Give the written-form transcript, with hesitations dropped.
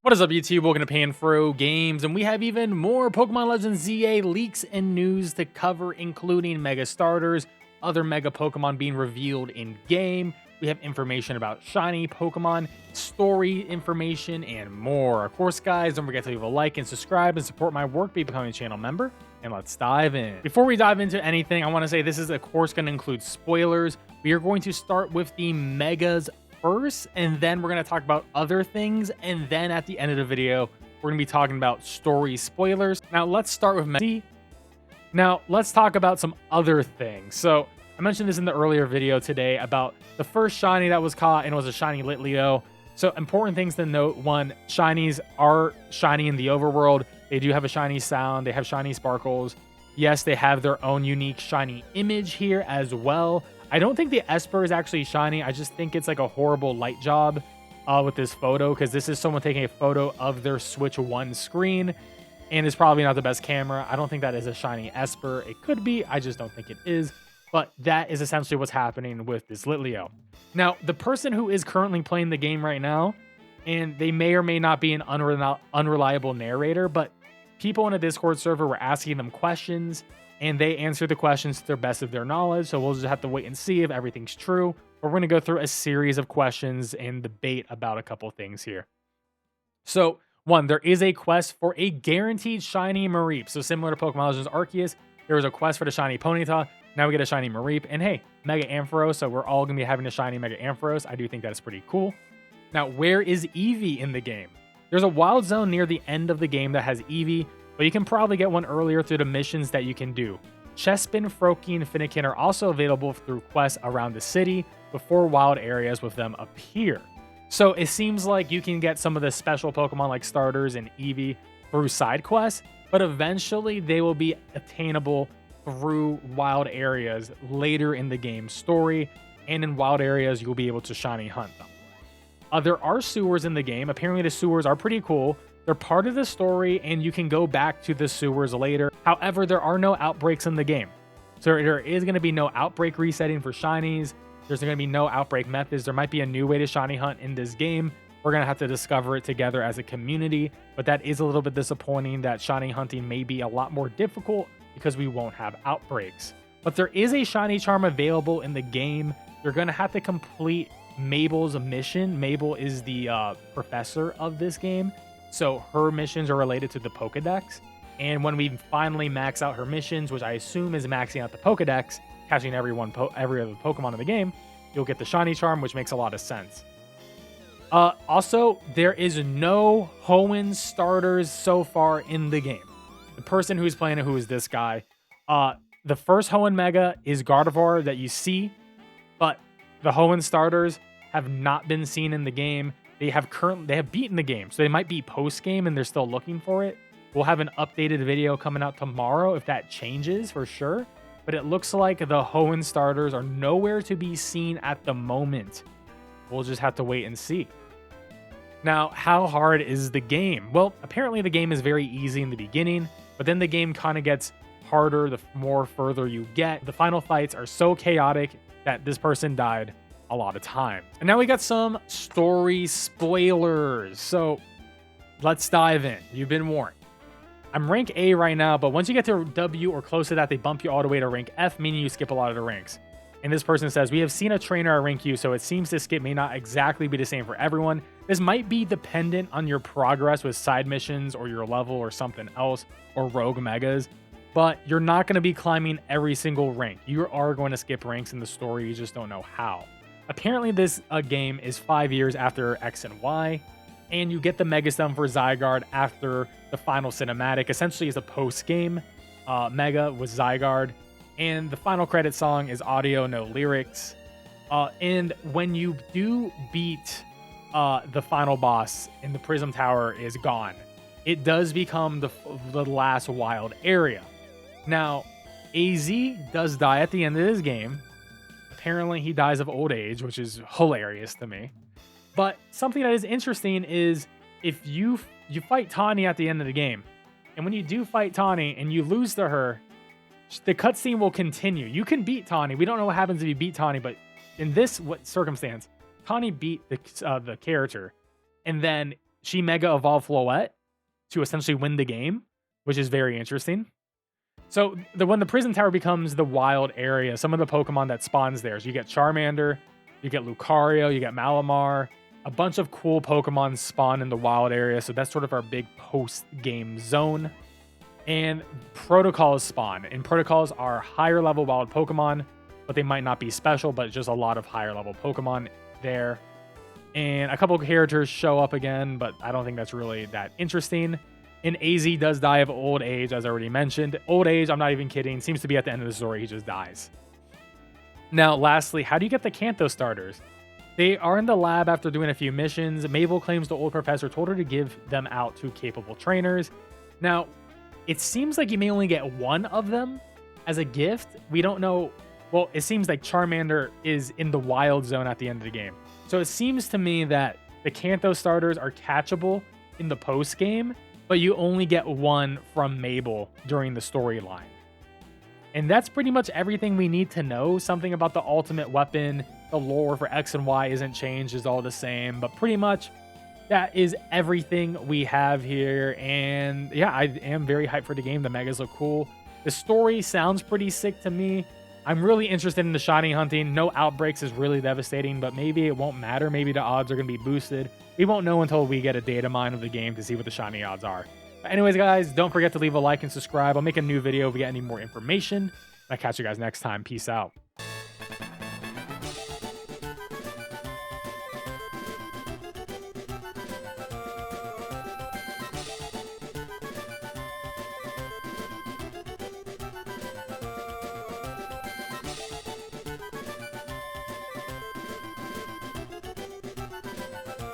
What is up, YouTube? Welcome to PanFro Games, and we have even more Pokemon Legends ZA leaks and news to cover, including Mega Starters, other Mega Pokemon being revealed in-game. We have information about shiny Pokemon, story information, and more. Of course, guys, don't forget to leave a like and subscribe and support my work by becoming a channel member. And let's dive in. Before we dive into anything, I want to say this is, of course, going to include spoilers. We are going to start with the Megas first, and then we're going to talk about other things, and then at the end of the video we're going to be talking about story spoilers. Now let's start with Mega. Now let's talk about some other things. So I mentioned this in the earlier video today about the first shiny that was caught, and it was a shiny Litleo. So important things to note: one, shinies are shiny in the overworld. They do have a shiny sound, they have shiny sparkles. Yes, they have their own unique shiny image here as well. I don't think the Esper is actually shiny. I just think it's like a horrible light job with this photo, because this is someone taking a photo of their Switch 1 screen, and it's probably not the best camera. I don't think that is a shiny Esper. It could be. I just don't think it is. But that is essentially what's happening with this Litleo. Now, the person who is currently playing the game right now, and they may or may not be an unreliable narrator, but people in a Discord server were asking them questions, and they answer the questions to the best of their knowledge. So we'll just have to wait and see if everything's true. But we're going to go through a series of questions and debate about a couple things here. So, one, there is a quest for a guaranteed shiny Mareep. So similar to Pokemon Legends Arceus, there was a quest for the shiny Ponyta. Now we get a shiny Mareep. And hey, Mega Ampharos. So we're all going to be having a shiny Mega Ampharos. I do think that's pretty cool. Now, where is Eevee in the game? There's a wild zone near the end of the game that has Eevee, but you can probably get one earlier through the missions that you can do. Chespin, Froakie, and Fennekin are also available through quests around the city before wild areas with them appear. So it seems like you can get some of the special Pokemon like starters and Eevee through side quests, but eventually they will be attainable through wild areas later in the game's story, and in wild areas you'll be able to shiny hunt them. There are sewers in the game. Apparently the sewers are pretty cool. They're part of the story, and you can go back to the sewers later. However, there are no outbreaks in the game. So there is going to be no outbreak resetting for shinies. There's going to be no outbreak methods. There might be a new way to shiny hunt in this game. We're going to have to discover it together as a community, but that is a little bit disappointing that shiny hunting may be a lot more difficult because we won't have outbreaks. But there is a shiny charm available in the game. You're going to have to complete Mabel's mission. Mabel is the professor of this game. So her missions are related to the Pokedex. And when we finally max out her missions, which I assume is maxing out the Pokedex, catching every other Pokemon in the game, you'll get the shiny charm, which makes a lot of sense. Also, there is no Hoenn starters so far in the game. The person who's playing it, who is this guy, the first Hoenn Mega is Gardevoir that you see, but the Hoenn starters have not been seen in the game. They have beaten the game, so they might be post-game and they're still looking for it. We'll have an updated video coming out tomorrow if that changes for sure. But it looks like the Hoenn starters are nowhere to be seen at the moment. We'll just have to wait and see. Now, how hard is the game? Well, apparently the game is very easy in the beginning, but then the game kind of gets harder the more further you get. The final fights are so chaotic that this person died a lot of times. And now we got some story spoilers. So let's dive in. You've been warned. I'm rank A right now, but once you get to W or close to that, they bump you all the way to rank F, meaning you skip a lot of the ranks. And this person says, we have seen a trainer at rank U, so it seems this skip may not exactly be the same for everyone. This might be dependent on your progress with side missions or your level or something else, or rogue megas, but you're not going to be climbing every single rank. You are going to skip ranks in the story, you just don't know how. Apparently this game is 5 years after X and Y, and you get the Mega Stone for Zygarde after the final cinematic. Essentially is a post-game Mega with Zygarde, and the final credit song is audio, no lyrics. And when you do beat the final boss and the Prism Tower is gone, it does become the last wild area. Now, AZ does die at the end of this game. Apparently he dies of old age, which is hilarious to me. But something that is interesting is if you fight Tawny at the end of the game, and when you do fight Tawny and you lose to her, the cutscene will continue. You can beat Tawny. We don't know what happens if you beat Tawny, but in this circumstance, Tawny beat the character, and then she Mega Evolved Floette to essentially win the game, which is very interesting. So when the prison tower becomes the wild area, some of the Pokemon that spawns there, so you get Charmander, you get Lucario, you get Malamar, a bunch of cool Pokemon spawn in the wild area. So that's sort of our big post-game zone. And protocols spawn. And protocols are higher level wild Pokemon, but they might not be special, but just a lot of higher level Pokemon there. And a couple of characters show up again, but I don't think that's really that interesting. And AZ does die of old age, as I already mentioned. Old age, I'm not even kidding, seems to be at the end of the story. He just dies. Now, lastly, how do you get the Kanto starters? They are in the lab after doing a few missions. Mabel claims the old professor told her to give them out to capable trainers. Now, it seems like you may only get one of them as a gift. We don't know. Well, it seems like Charmander is in the wild zone at the end of the game. So it seems to me that the Kanto starters are catchable in the post game, but you only get one from Mabel during the storyline. And that's pretty much everything we need to know. Something about the ultimate weapon, the lore for X and Y isn't changed, is all the same, but pretty much that is everything we have here. And yeah, I am very hyped for the game. The Megas look cool. The story sounds pretty sick to me. I'm really interested in the shiny hunting. No outbreaks is really devastating, but maybe it won't matter. Maybe the odds are going to be boosted. We won't know until we get a data mine of the game to see what the shiny odds are. But anyways, guys, don't forget to leave a like and subscribe. I'll make a new video if we get any more information. I'll catch you guys next time. Peace out.